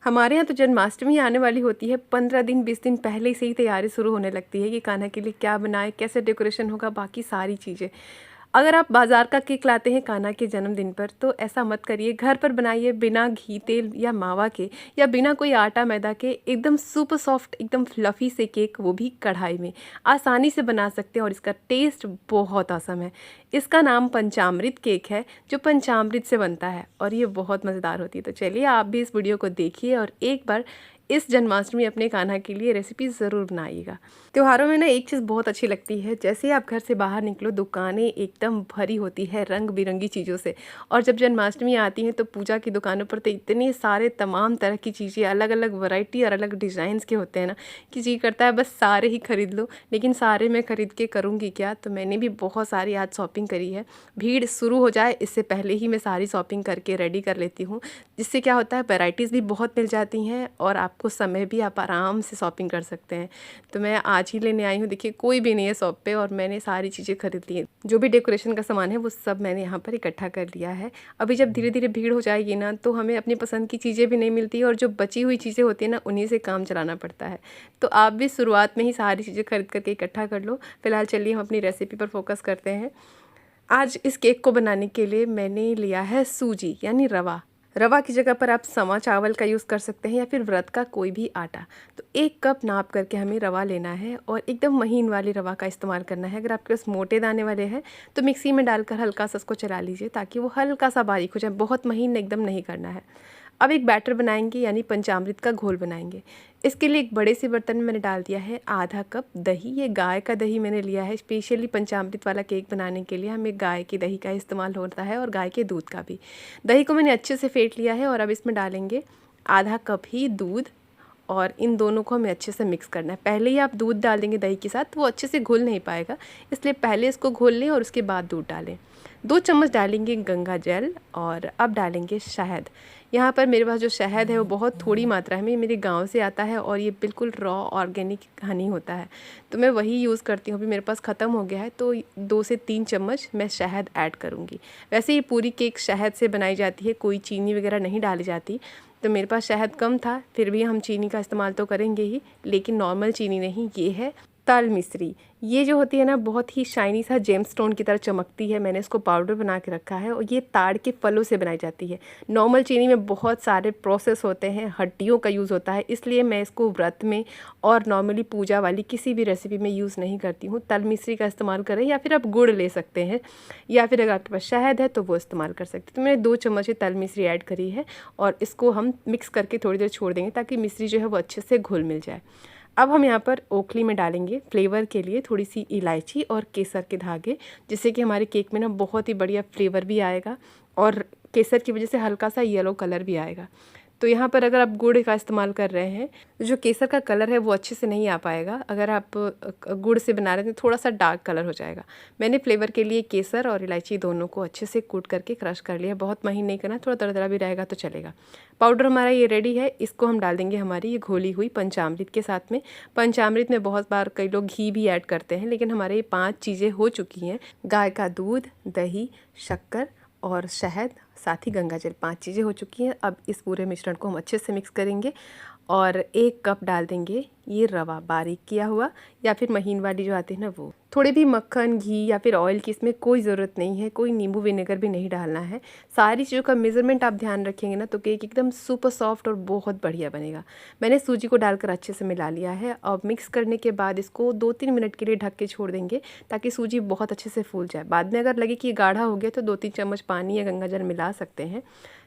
हमारे यहाँ तो जन्माष्टमी आने वाली होती है, 15 दिन 20 दिन पहले से ही तैयारी शुरू होने लगती है कि कान्हा के लिए क्या बनाएं, कैसे डेकोरेशन होगा, बाकी सारी चीज़ें। अगर आप बाज़ार का केक लाते हैं कान्हा के जन्मदिन पर तो ऐसा मत करिए, घर पर बनाइए बिना घी तेल या मावा के, या बिना कोई आटा मैदा के, एकदम सुपर सॉफ्ट एकदम फ्लफ़ी से केक, वो भी कढ़ाई में आसानी से बना सकते हैं और इसका टेस्ट बहुत औसम है। इसका नाम पंचामृत केक है, जो पंचामृत से बनता है और ये बहुत मज़ेदार होती है। तो चलिए आप भी इस वीडियो को देखिए और एक बार इस जन्माष्टमी अपने कान्हा के लिए रेसिपी ज़रूर बनाइएगा। त्योहारों में ना एक चीज़ बहुत अच्छी लगती है, जैसे ही आप घर से बाहर निकलो दुकानें एकदम भरी होती है रंग बिरंगी चीज़ों से। और जब जन्माष्टमी आती है तो पूजा की दुकानों पर तो इतने सारे तमाम तरह की चीज़ें, अलग अलग वैरायटी और अलग डिज़ाइंस के होते हैं ना कि जी करता है बस सारे ही खरीद लो। लेकिन सारे मैं खरीद के करूँगी क्या, तो मैंने भी बहुत सारी आज शॉपिंग करी है। भीड़ शुरू हो जाए इससे पहले ही मैं सारी शॉपिंग करके रेडी कर लेती हूँ, जिससे क्या होता है वैराइटीज़ भी बहुत मिल जाती हैं और आपको समय भी, आप आराम से शॉपिंग कर सकते हैं। तो मैं आज ही लेने आई हूँ, देखिए कोई भी नहीं है शॉप पे और मैंने सारी चीज़ें खरीद ली हैं। जो भी डेकोरेशन का सामान है वो सब मैंने यहाँ पर इकट्ठा कर लिया है। अभी जब धीरे धीरे भीड़ हो जाएगी ना तो हमें अपनी पसंद की चीज़ें भी नहीं मिलती और जो बची हुई चीज़ें होती हैं ना उन्हीं से काम चलाना पड़ता है। तो आप भी शुरुआत में ही सारी चीज़ें खरीद करके इकट्ठा कर लो। फिलहाल चलिए हम अपनी रेसिपी पर फोकस करते हैं। आज इस केक को बनाने के लिए मैंने लिया है सूजी यानी रवा। रवा की जगह पर आप समा चावल का यूज़ कर सकते हैं या फिर व्रत का कोई भी आटा। तो 1 कप नाप करके हमें रवा लेना है और एकदम महीन वाली रवा का इस्तेमाल करना है। अगर आपके पास मोटे दाने वाले हैं तो मिक्सी में डालकर हल्का सा उसको चला लीजिए ताकि वो हल्का सा बारीक हो जाए, बहुत महीन एकदम नहीं करना है। अब एक बैटर बनाएंगे यानी पंचामृत का घोल बनाएंगे। इसके लिए एक बड़े से बर्तन में मैंने डाल दिया है आधा कप दही। ये गाय का दही मैंने लिया है, स्पेशली पंचामृत वाला केक बनाने के लिए हमें गाय के दही का इस्तेमाल होता है और गाय के दूध का भी। दही को मैंने अच्छे से फेंट लिया है और अब इसमें डालेंगे आधा कप ही दूध और इन दोनों को हमें अच्छे से मिक्स करना है। पहले ही आप दूध डाल देंगे दही के साथ तो वो अच्छे से घुल नहीं पाएगा, इसलिए पहले इसको घोल लें और उसके बाद दूध डालें। 2 चम्मच डालेंगे गंगा जल और अब डालेंगे शहद। यहाँ पर मेरे पास जो शहद है वो बहुत थोड़ी मात्रा में मेरे गांव से आता है और ये बिल्कुल रॉ ऑर्गेनिक हनी होता है, तो मैं वही यूज़ करती हूँ। अभी मेरे पास ख़त्म हो गया है तो 2 से 3 चम्मच मैं शहद ऐड करूँगी। वैसे ये पूरी केक शहद से बनाई जाती है, कोई चीनी वगैरह नहीं डाली जाती। तो मेरे पास शहद कम था, फिर भी हम चीनी का इस्तेमाल तो करेंगे ही, लेकिन नॉर्मल चीनी नहीं, ये है ताल मिश्री। ये जो होती है ना बहुत ही शाइनी सा जेमस्टोन की तरह चमकती है। मैंने इसको पाउडर बना के रखा है और ये ताड़ के फलों से बनाई जाती है। नॉर्मल चीनी में बहुत सारे प्रोसेस होते हैं, हड्डियों का यूज़ होता है, इसलिए मैं इसको व्रत में और नॉर्मली पूजा वाली किसी भी रेसिपी में यूज़ नहीं करती हूँ। तल मिश्री का इस्तेमाल करें या फिर आप गुड़ ले सकते हैं या फिर अगर आपके पास शहद है तो वो इस्तेमाल कर सकते हैं। तो मैंने 2 चम्मच तल मिश्री ऐड करी है और इसको हम मिक्स करके थोड़ी देर छोड़ देंगे ताकि मिश्री जो है वो अच्छे से घुल मिल जाए। अब हम यहाँ पर ओखली में डालेंगे फ्लेवर के लिए थोड़ी सी इलायची और केसर के धागे, जिससे कि हमारे केक में ना बहुत ही बढ़िया फ्लेवर भी आएगा और केसर की वजह से हल्का सा येलो कलर भी आएगा। तो यहाँ पर अगर आप गुड़ का इस्तेमाल कर रहे हैं तो जो केसर का कलर है वो अच्छे से नहीं आ पाएगा। अगर आप गुड़ से बना रहे हैं तो थोड़ा सा डार्क कलर हो जाएगा। मैंने फ्लेवर के लिए केसर और इलायची दोनों को अच्छे से कूट करके क्रश कर लिया। बहुत महीन नहीं करना, थोड़ा दरदरा भी रहेगा तो चलेगा। पाउडर हमारा ये रेडी है, इसको हम डाल देंगे हमारी ये घोली हुई पंचामृत के साथ में। पंचामृत में बहुत बार कई लोग घी भी ऐड करते हैं, लेकिन हमारे ये 5 चीज़ें हो चुकी हैं। गाय का दूध, दही, शक्कर और शहद, साथ ही गंगा जल, 5 चीज़ें हो चुकी हैं। अब इस पूरे मिश्रण को हम अच्छे से मिक्स करेंगे और 1 कप डाल देंगे ये रवा बारीक किया हुआ या फिर महीन वाली जो आती है ना वो। थोड़े भी मक्खन, घी या फिर ऑयल की इसमें कोई ज़रूरत नहीं है, कोई नींबू विनेगर भी नहीं डालना है। सारी चीज़ों का मेज़रमेंट आप ध्यान रखेंगे ना तो केक एकदम सुपर सॉफ्ट और बहुत बढ़िया बनेगा। मैंने सूजी को डालकर अच्छे से मिला लिया है। अब मिक्स करने के बाद इसको 2-3 मिनट के लिए ढक के छोड़ देंगे ताकि सूजी बहुत अच्छे से फूल जाए। बाद में अगर लगे कि गाढ़ा हो गया तो 2-3 चम्मच पानी या गंगा जल मिला सकते हैं।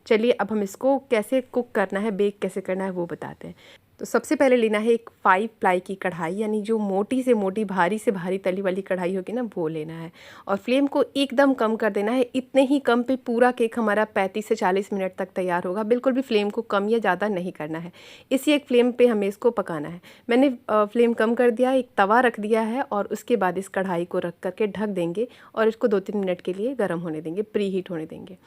चलिए अब हम इसको कैसे कुक करना है, बेक कैसे करना है वो बताते हैं। तो सबसे पहले लेना है एक 5 प्लाई की कढ़ाई, यानी जो मोटी से मोटी भारी से भारी तली वाली कढ़ाई होगी ना वो लेना है और फ्लेम को एकदम कम कर देना है। इतने ही कम पे पूरा केक हमारा 35 से 40 मिनट तक तैयार होगा। बिल्कुल भी फ्लेम को कम या ज़्यादा नहीं करना है, इसी एक फ्लेम पे हमें इसको पकाना है। मैंने फ्लेम कम कर दिया, एक तवा रख दिया है और उसके बाद इस कढ़ाई को रख करके ढक देंगे और इसको 2-3 मिनट के लिए गर्म होने देंगे, प्री हीट होने देंगे।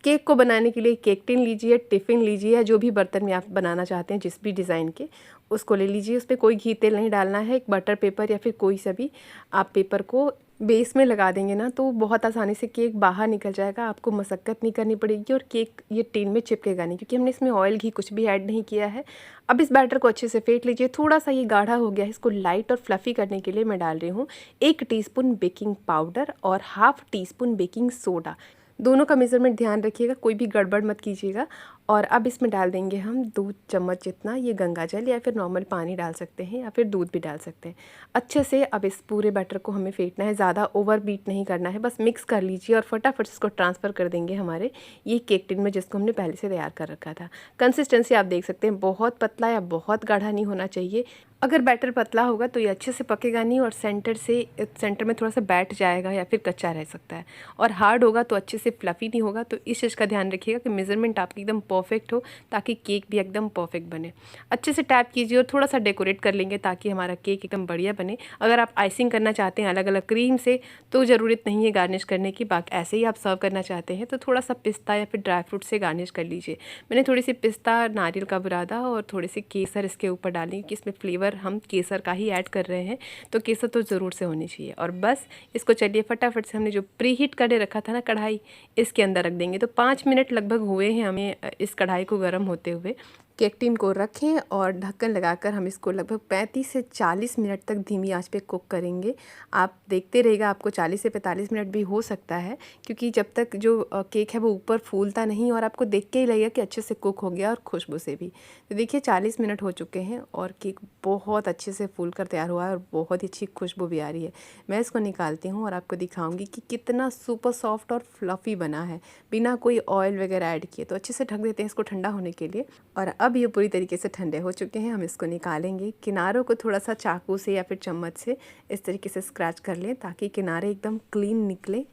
केक को बनाने के लिए केक टिन लीजिए, टिफ़िन लीजिए या जो भी बर्तन में आप बनाना चाहते हैं जिस भी डिज़ाइन के, उसको ले लीजिए। उस पर कोई घी तेल नहीं डालना है। एक बटर पेपर या फिर कोई सा भी आप पेपर को बेस में लगा देंगे ना तो बहुत आसानी से केक बाहर निकल जाएगा, आपको मशक्क़त नहीं करनी पड़ेगी और केक ये टिन में चिपकेगा नहीं, क्योंकि हमने इसमें ऑयल घी कुछ भी ऐड नहीं किया है। अब इस बैटर को अच्छे से फेंट लीजिए। थोड़ा सा ये गाढ़ा हो गया है, इसको लाइट और फ्लफ़ी करने के लिए मैं डाल रही हूँ 1 टीस्पून बेकिंग पाउडर और हाफ़ टीस्पून बेकिंग सोडा। दोनों का मेज़रमेंट ध्यान रखिएगा, कोई भी गड़बड़ मत कीजिएगा। और अब इसमें डाल देंगे हम 2 चम्मच जितना ये गंगा जल, या फिर नॉर्मल पानी डाल सकते हैं, या फिर दूध भी डाल सकते हैं। अच्छे से अब इस पूरे बैटर को हमें फेंटना है, ज़्यादा ओवर बीट नहीं करना है, बस मिक्स कर लीजिए और फटाफट इसको ट्रांसफ़र कर देंगे हमारे ये केक टिन में, जिसको हमने पहले से तैयार कर रखा था। कंसिस्टेंसी आप देख सकते हैं, बहुत पतला या बहुत गाढ़ा नहीं होना चाहिए। अगर बैटर पतला होगा तो ये अच्छे से पकेगा नहीं और सेंटर में थोड़ा सा बैठ जाएगा या फिर कच्चा रह सकता है, और हार्ड होगा तो अच्छे से फ्लफ़ी नहीं होगा। तो इस चीज़ का ध्यान रखिएगा कि मेज़रमेंट आपकी एकदम परफेक्ट हो, ताकि केक भी एकदम परफेक्ट बने। अच्छे से टैप कीजिए और थोड़ा सा डेकोरेट कर लेंगे ताकि हमारा केक एकदम बढ़िया बने। अगर आप आइसिंग करना चाहते हैं अलग अलग क्रीम से तो ज़रूरत नहीं है गार्निश करने की, बाकी ऐसे ही आप सर्व करना चाहते हैं तो थोड़ा सा पिस्ता या फिर ड्राई फ्रूट से गार्निश कर लीजिए। मैंने थोड़ी सी पिस्ता, नारियल का बुरादा और थोड़ी सी केसर इसके ऊपर डाली, कि इसमें फ्लेवर हम केसर का ही ऐड कर रहे हैं, तो केसर तो ज़रूर से होनी चाहिए। और बस इसको चलिए फटाफट से हमने जो प्री हीट करके रखा था ना कढ़ाई, इसके अंदर रख देंगे। तो 5 मिनट लगभग हुए हैं हमें इस कढ़ाई को गर्म होते हुए। केक टिन को रखें और ढक्कन लगाकर हम इसको लगभग 35 से 40 मिनट तक धीमी आंच पे कुक करेंगे। आप देखते रहिएगा, आपको 40 से 45 मिनट भी हो सकता है, क्योंकि जब तक जो केक है वो ऊपर फूलता नहीं, और आपको देख के ही लगेगा कि अच्छे से कुक हो गया और खुशबू से भी। तो देखिए 40 मिनट हो चुके हैं और केक बहुत अच्छे से फूल कर तैयार हुआ है और बहुत ही अच्छी खुशबू भी आ रही है। मैं इसको निकालती हूँ और आपको दिखाऊंगी कि कितना सुपर सॉफ्ट और फ्लफ़ी बना है, बिना कोई ऑयल वगैरह ऐड किए। तो अच्छे से ढक देते हैं इसको ठंडा होने के लिए। और अब ये पूरी तरीके से ठंडे हो चुके हैं, हम इसको निकालेंगे। किनारों को थोड़ा सा चाकू से या फिर चम्मच से इस तरीके से स्क्रैच कर लें ताकि किनारे एकदम क्लीन निकले।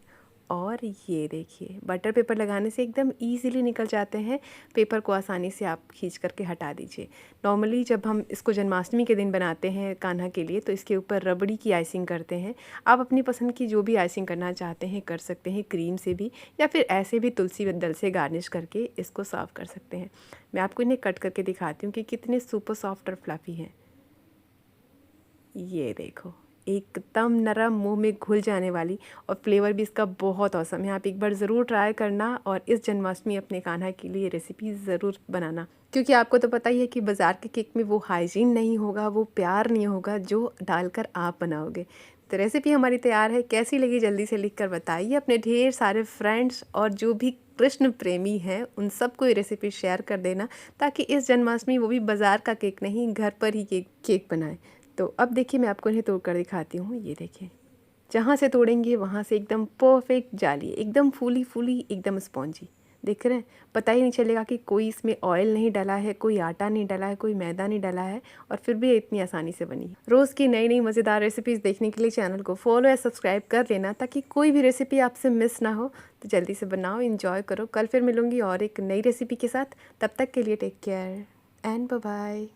और ये देखिए, बटर पेपर लगाने से एकदम इजीली निकल जाते हैं। पेपर को आसानी से आप खींच करके हटा दीजिए। नॉर्मली जब हम इसको जन्माष्टमी के दिन बनाते हैं कान्हा के लिए, तो इसके ऊपर रबड़ी की आइसिंग करते हैं। आप अपनी पसंद की जो भी आइसिंग करना चाहते हैं कर सकते हैं, क्रीम से भी या फिर ऐसे भी तुलसी दल से गार्निश करके इसको सर्व कर सकते हैं। मैं आपको इन्हें कट करके दिखाती हूँ कि कितने सुपर सॉफ्ट और फ्लफ़ी हैं। ये देखो, एकदम नरम, मुंह में घुल जाने वाली, और फ्लेवर भी इसका बहुत औसम है। आप एक बार ज़रूर ट्राई करना और इस जन्माष्टमी अपने कान्हा के लिए रेसिपी ज़रूर बनाना, क्योंकि आपको तो पता ही है कि बाज़ार के केक में वो हाइजीन नहीं होगा, वो प्यार नहीं होगा जो डालकर आप बनाओगे। तो रेसिपी हमारी तैयार है, कैसी लगी जल्दी से लिख कर बताइए। अपने ढेर सारे फ्रेंड्स और जो भी कृष्ण प्रेमी हैं उन सबको ये रेसिपी शेयर कर देना, ताकि इस जन्माष्टमी वो भी बाज़ार का केक नहीं, घर पर ही केक बनाएं। तो अब देखिए, मैं आपको इन्हें तोड़ कर दिखाती हूँ। ये देखिए, जहाँ से तोड़ेंगे वहाँ से एकदम परफेक्ट जाली, एकदम फूली फूली, एकदम स्पॉन्जी। देख रहे हैं, पता ही नहीं चलेगा कि कोई इसमें ऑयल नहीं डला है, कोई आटा नहीं डला है, कोई मैदा नहीं डला है, और फिर भी इतनी आसानी से बनी है। रोज़ की नई नई मज़ेदार रेसिपीज़ देखने के लिए चैनल को फॉलो या सब्सक्राइब कर लेना, ताकि कोई भी रेसिपी आपसे मिस ना हो। तो जल्दी से बनाओ, इंजॉय करो। कल फिर मिलूँगी और एक नई रेसिपी के साथ। तब तक के लिए take care and bye bye.